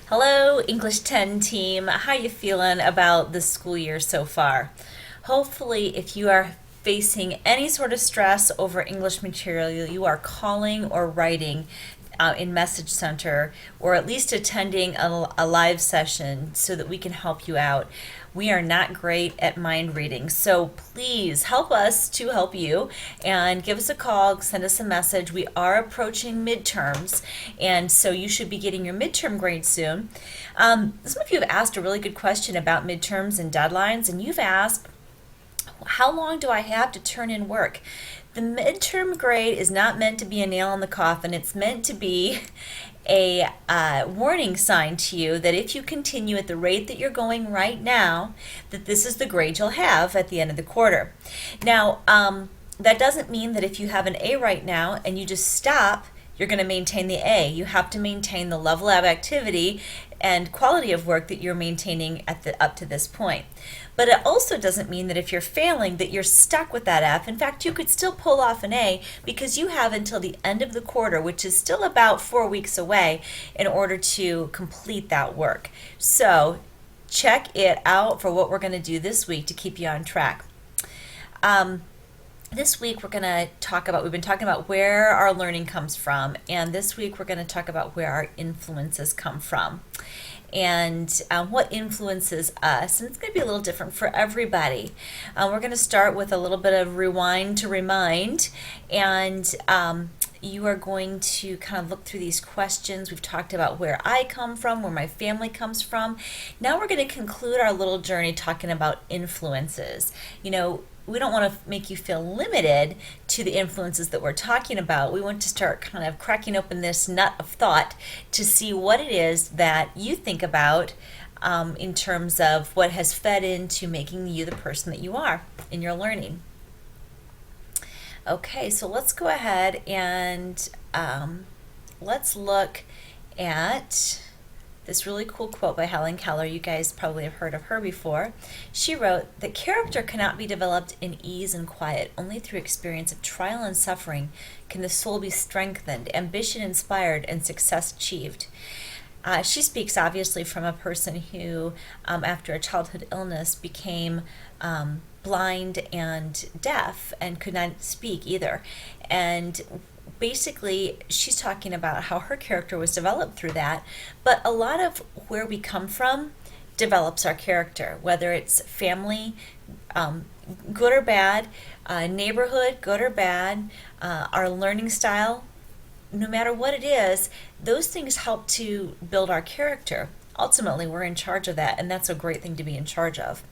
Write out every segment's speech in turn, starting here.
Hello, English 10 team. How you feeling about the school year so far? Hopefully, if you are facing any sort of stress over English material, you are calling or writing in Message Center or at least attending a live session so that we can help you out. We are not great at mind reading, so please help us to help you and give us a call, send us a message. We are approaching midterms, and so you should be getting your midterm grade soon. Some of you have asked a really good question about midterms and deadlines, and you've asked, how long do I have to turn in work? The midterm grade is not meant to be a nail in the coffin. It's meant to be a warning sign to you that if you continue at the rate that you're going right now, that this is the grade you'll have at the end of the quarter. Now, that doesn't mean that if you have an A right now and you just stop, you're going to maintain the A. You have to maintain the level of activity and quality of work that you're maintaining up to this point. But it also doesn't mean that if you're failing that you're stuck with that F. In fact, you could still pull off an A because you have until the end of the quarter, which is still about 4 weeks away, in order to complete that work. So check it out for what we're going to do this week to keep you on track. This week we're going to we've been talking about where our learning comes from, and this week we're going to talk about where our influences come from and what influences us. And it's going to be a little different for everybody. We're going to start with a little bit of rewind to remind, and you are going to kind of look through these questions. We've talked about where I come from, where my family comes from. Now we're going to conclude our little journey talking about influences. We don't want to make you feel limited to the influences that we're talking about. We want to start kind of cracking open this nut of thought to see what it is that you think about in terms of what has fed into making you the person that you are in your learning. Okay, so let's go ahead and let's look at this really cool quote by Helen Keller. You guys probably have heard of her before. She wrote that character cannot be developed in ease and quiet. Only through experience of trial and suffering can the soul be strengthened, ambition inspired, and success achieved. She speaks obviously from a person who, after a childhood illness, became blind and deaf and could not speak either. And basically, she's talking about how her character was developed through that, but a lot of where we come from develops our character, whether it's family, good or bad, neighborhood, good or bad, our learning style, no matter what it is, those things help to build our character. Ultimately, we're in charge of that, and that's a great thing to be in charge of.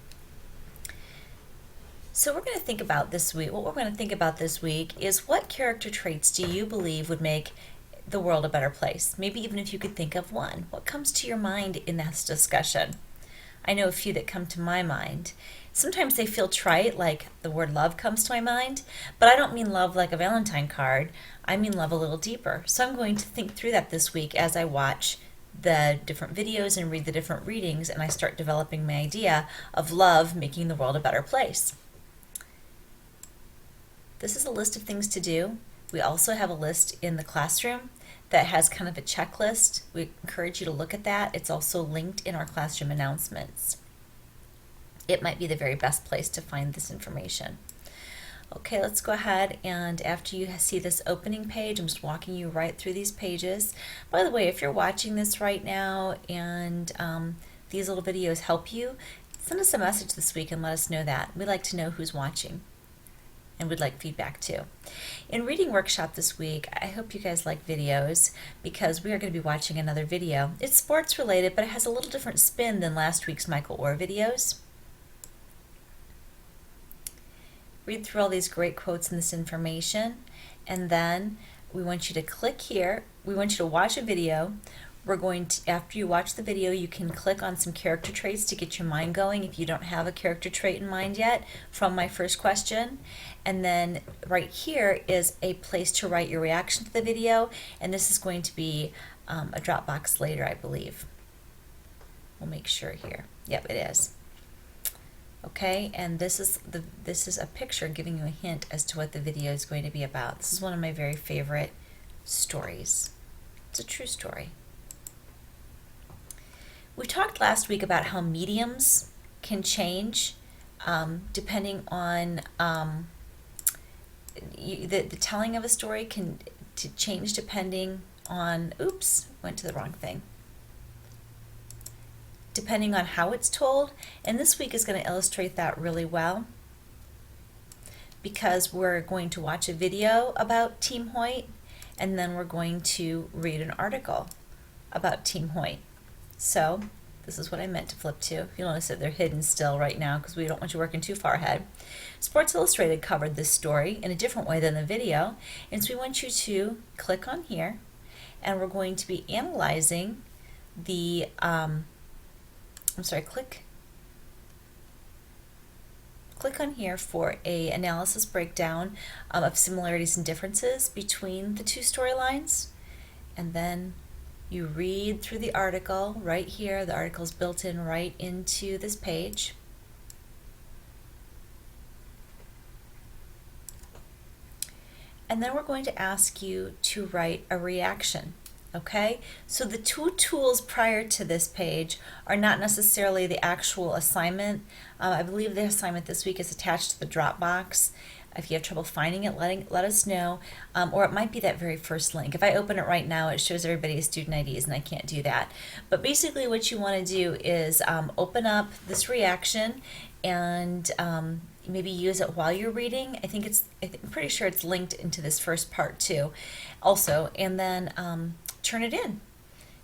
So we're going to think about this week, what we're going to think about this week is what character traits do you believe would make the world a better place? Maybe even if you could think of one. What comes to your mind in this discussion? I know a few that come to my mind. Sometimes they feel trite, like the word love comes to my mind, but I don't mean love like a Valentine card. I mean love a little deeper. So I'm going to think through that this week as I watch the different videos and read the different readings, and I start developing my idea of love making the world a better place. This is a list of things to do. We also have a list in the classroom that has kind of a checklist. We encourage you to look at that. It's also linked in our classroom announcements. It might be the very best place to find this information. Okay, let's go ahead, and after you see this opening page, I'm just walking you right through these pages. By the way, if you're watching this right now and these little videos help you, send us a message this week and let us know that. We like to know who's watching, and we'd like feedback too. In reading workshop this week, I hope you guys like videos because we are going to be watching another video. It's sports related, but it has a little different spin than last week's Michael Orr videos. Read through all these great quotes and this information, and then we want you to click here. We want you to watch a video. We're going to, after you watch the video, you can click on some character traits to get your mind going if you don't have a character trait in mind yet from my first question. And then right here is a place to write your reaction to the video, and this is going to be a Dropbox later, I believe. We'll make sure here. Yep, it is. Okay, and this is a picture giving you a hint as to what the video is going to be about. This is one of my very favorite stories. It's a true story. We talked last week about how mediums can change depending on the telling of a story can to change depending on, oops, went to the wrong thing. Depending on how it's told. And this week is going to illustrate that really well because we're going to watch a video about Team Hoyt and then we're going to read an article about Team Hoyt. So this is what I meant to flip to. You'll notice that they're hidden still right now because we don't want you working too far ahead. Sports Illustrated covered this story in a different way than the video, and so we want you to click on here, and we're going to be analyzing the, click on here for a analysis breakdown of similarities and differences between the two storylines, and then you read through the article right here. The article is built in right into this page. And then we're going to ask you to write a reaction, okay? So the two tools prior to this page are not necessarily the actual assignment. I believe the assignment this week is attached to the Dropbox. If you have trouble finding it, let us know, or it might be that very first link. If I open it right now, it shows everybody's student IDs, and I can't do that. But basically what you want to do is open up this reaction and maybe use it while you're reading. I'm pretty sure it's linked into this first part too, also, and then turn it in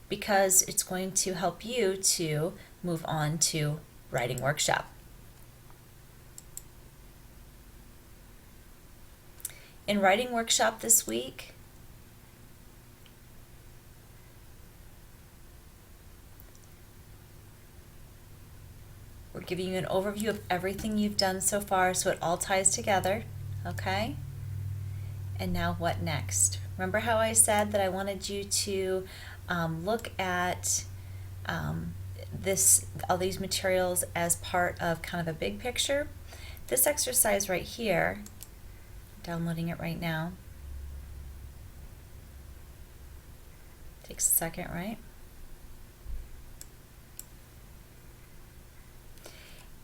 because it's going to help you to move on to writing workshop. In writing workshop this week, we're giving you an overview of everything you've done so far so it all ties together, okay? And now what next? Remember how I said that I wanted you to look at all these materials as part of kind of a big picture? This exercise right here, downloading it right now, takes a second, right?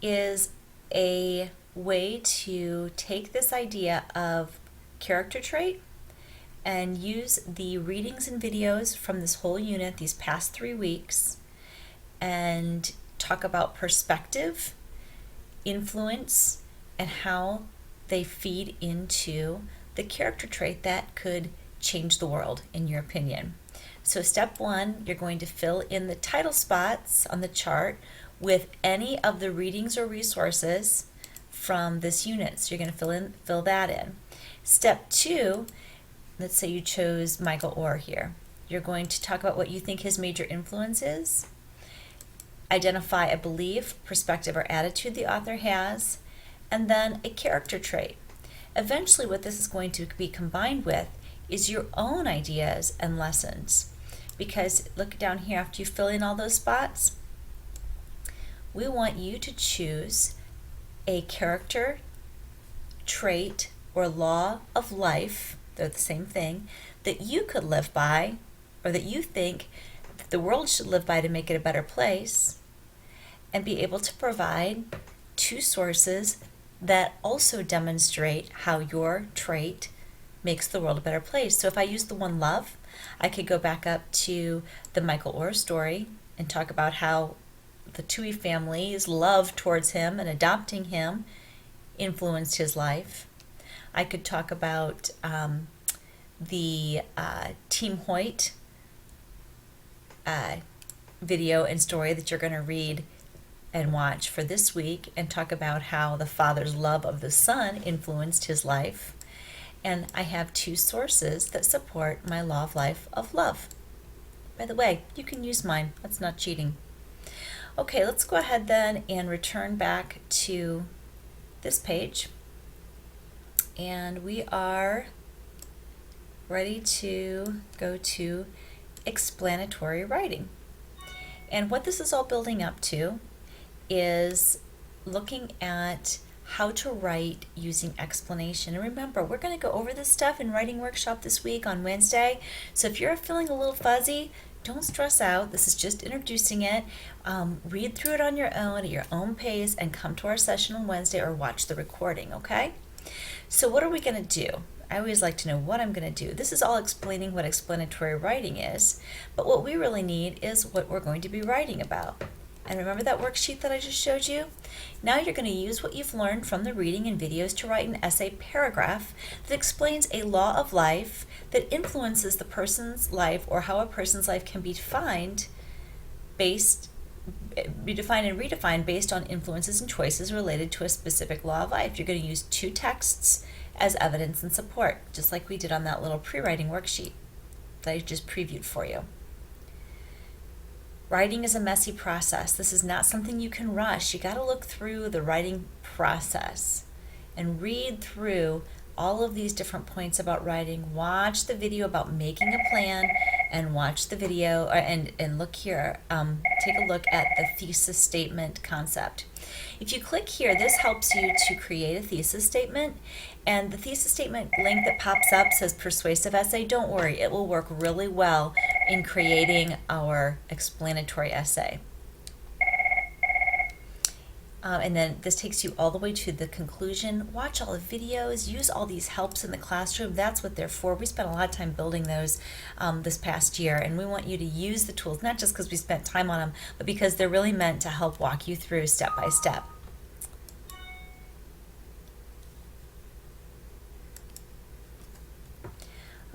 Is a way to take this idea of character trait and use the readings and videos from this whole unit, these past 3 weeks, and talk about perspective, influence, and how they feed into the character trait that could change the world, in your opinion. So step 1, you're going to fill in the title spots on the chart with any of the readings or resources from this unit. So you're going to fill that in. Step 2, let's say you chose Michael Orr here. You're going to talk about what you think his major influence is, identify a belief, perspective, or attitude the author has, and then a character trait. Eventually what this is going to be combined with is your own ideas and lessons. Because look down here, after you fill in all those spots, we want you to choose a character, trait, or law of life, they're the same thing, that you could live by, or that you think that the world should live by to make it a better place, and be able to provide 2 sources that also demonstrate how your trait makes the world a better place. So if I use the one love, I could go back up to the Michael Orr story and talk about how the Toohey family's love towards him and adopting him influenced his life. I could talk about the Team Hoyt video and story that you're going to read and watch for this week, and talk about how the father's love of the son influenced his life. And I have 2 sources that support my law of life of love. By the way, you can use mine. That's not cheating. Okay, let's go ahead then and return back to this page. And we are ready to go to explanatory writing. And what this is all building up to is looking at how to write using explanation. And remember, we're going to go over this stuff in writing workshop this week on Wednesday. So if you're feeling a little fuzzy, Don't stress out. This is just introducing it. Read through it on your own at your own pace and come to our session on Wednesday or watch the recording, okay? So what are we going to do? I always like to know what I'm going to do. This is all explaining what explanatory writing is, but what we really need is what we're going to be writing about. And remember that worksheet that I just showed you? Now you're going to use what you've learned from the reading and videos to write an essay paragraph that explains a law of life that influences the person's life, or how a person's life can be defined and redefined based on influences and choices related to a specific law of life. You're going to use 2 texts as evidence and support, just like we did on that little pre-writing worksheet that I just previewed for you. Writing is a messy process. This is not something you can rush. You got to look through the writing process and read through all of these different points about writing. Watch the video about making a plan, and watch the video and look here. Take a look at the thesis statement concept. If you click here, this helps you to create a thesis statement, and the thesis statement link that pops up says persuasive essay. Don't worry, it will work really well in creating our explanatory essay. And then this takes you all the way to the conclusion. Watch all the videos, use all these helps in the classroom. That's what they're for. We spent a lot of time building those this past year, and we want you to use the tools, not just because we spent time on them, but because they're really meant to help walk you through step by step.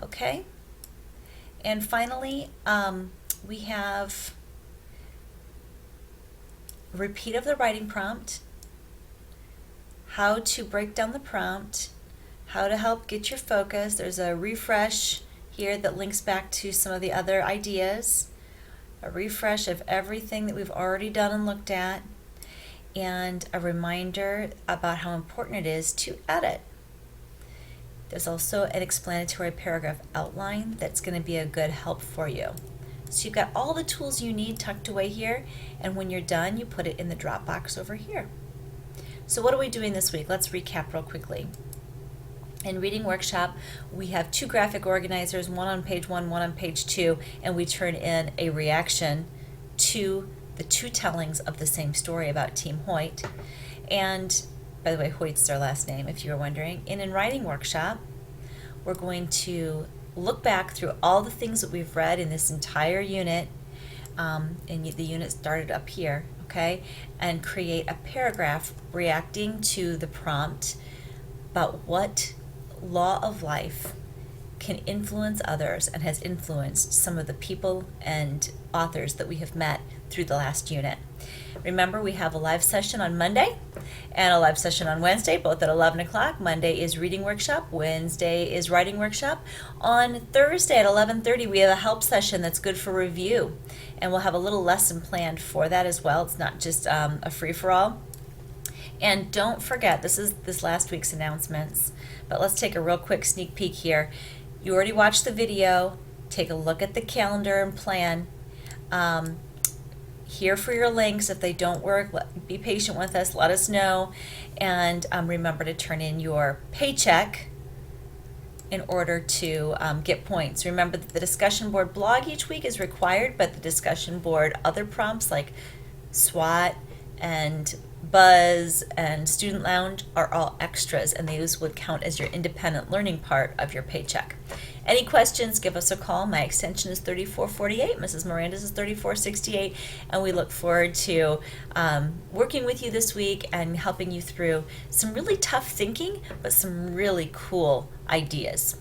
Okay, and finally, we have a repeat of the writing prompt, how to break down the prompt, how to help get your focus. There's a refresh here that links back to some of the other ideas, a refresh of everything that we've already done and looked at, and a reminder about how important it is to edit. There's also an explanatory paragraph outline that's going to be a good help for you. So you've got all the tools you need tucked away here, and when you're done, you put it in the Dropbox over here. So what are we doing this week? Let's recap real quickly. In Reading Workshop, we have 2 graphic organizers, one on page 1, one on page 2, and we turn in a reaction to the 2 tellings of the same story about Team Hoyt. And by the way, Hoyt's their last name, if you were wondering. And in Writing Workshop, we're going to look back through all the things that we've read in this entire unit, and the unit started up here, okay, and create a paragraph reacting to the prompt about what law of life can influence others and has influenced some of the people and authors that we have met through the last unit. Remember, we have a live session on Monday and a live session on Wednesday, both at 11 o'clock. Monday is Reading Workshop. Wednesday is Writing Workshop. On Thursday at 11:30, we have a help session that's good for review, and we'll have a little lesson planned for that as well. It's not just a free-for-all. And don't forget, this is this last week's announcements, but let's take a real quick sneak peek here. You already watched the video. Take a look at the calendar and plan. Here for your links. If they don't work, be patient with us, let us know, and remember to turn in your paycheck in order to get points. Remember that the discussion board blog each week is required, but the discussion board other prompts like SWOT and Buzz and Student Lounge are all extras, and those would count as your independent learning part of your paycheck. Any questions, give us a call. My extension is 3448. Mrs. Miranda's is 3468. And we look forward to working with you this week and helping you through some really tough thinking, but some really cool ideas.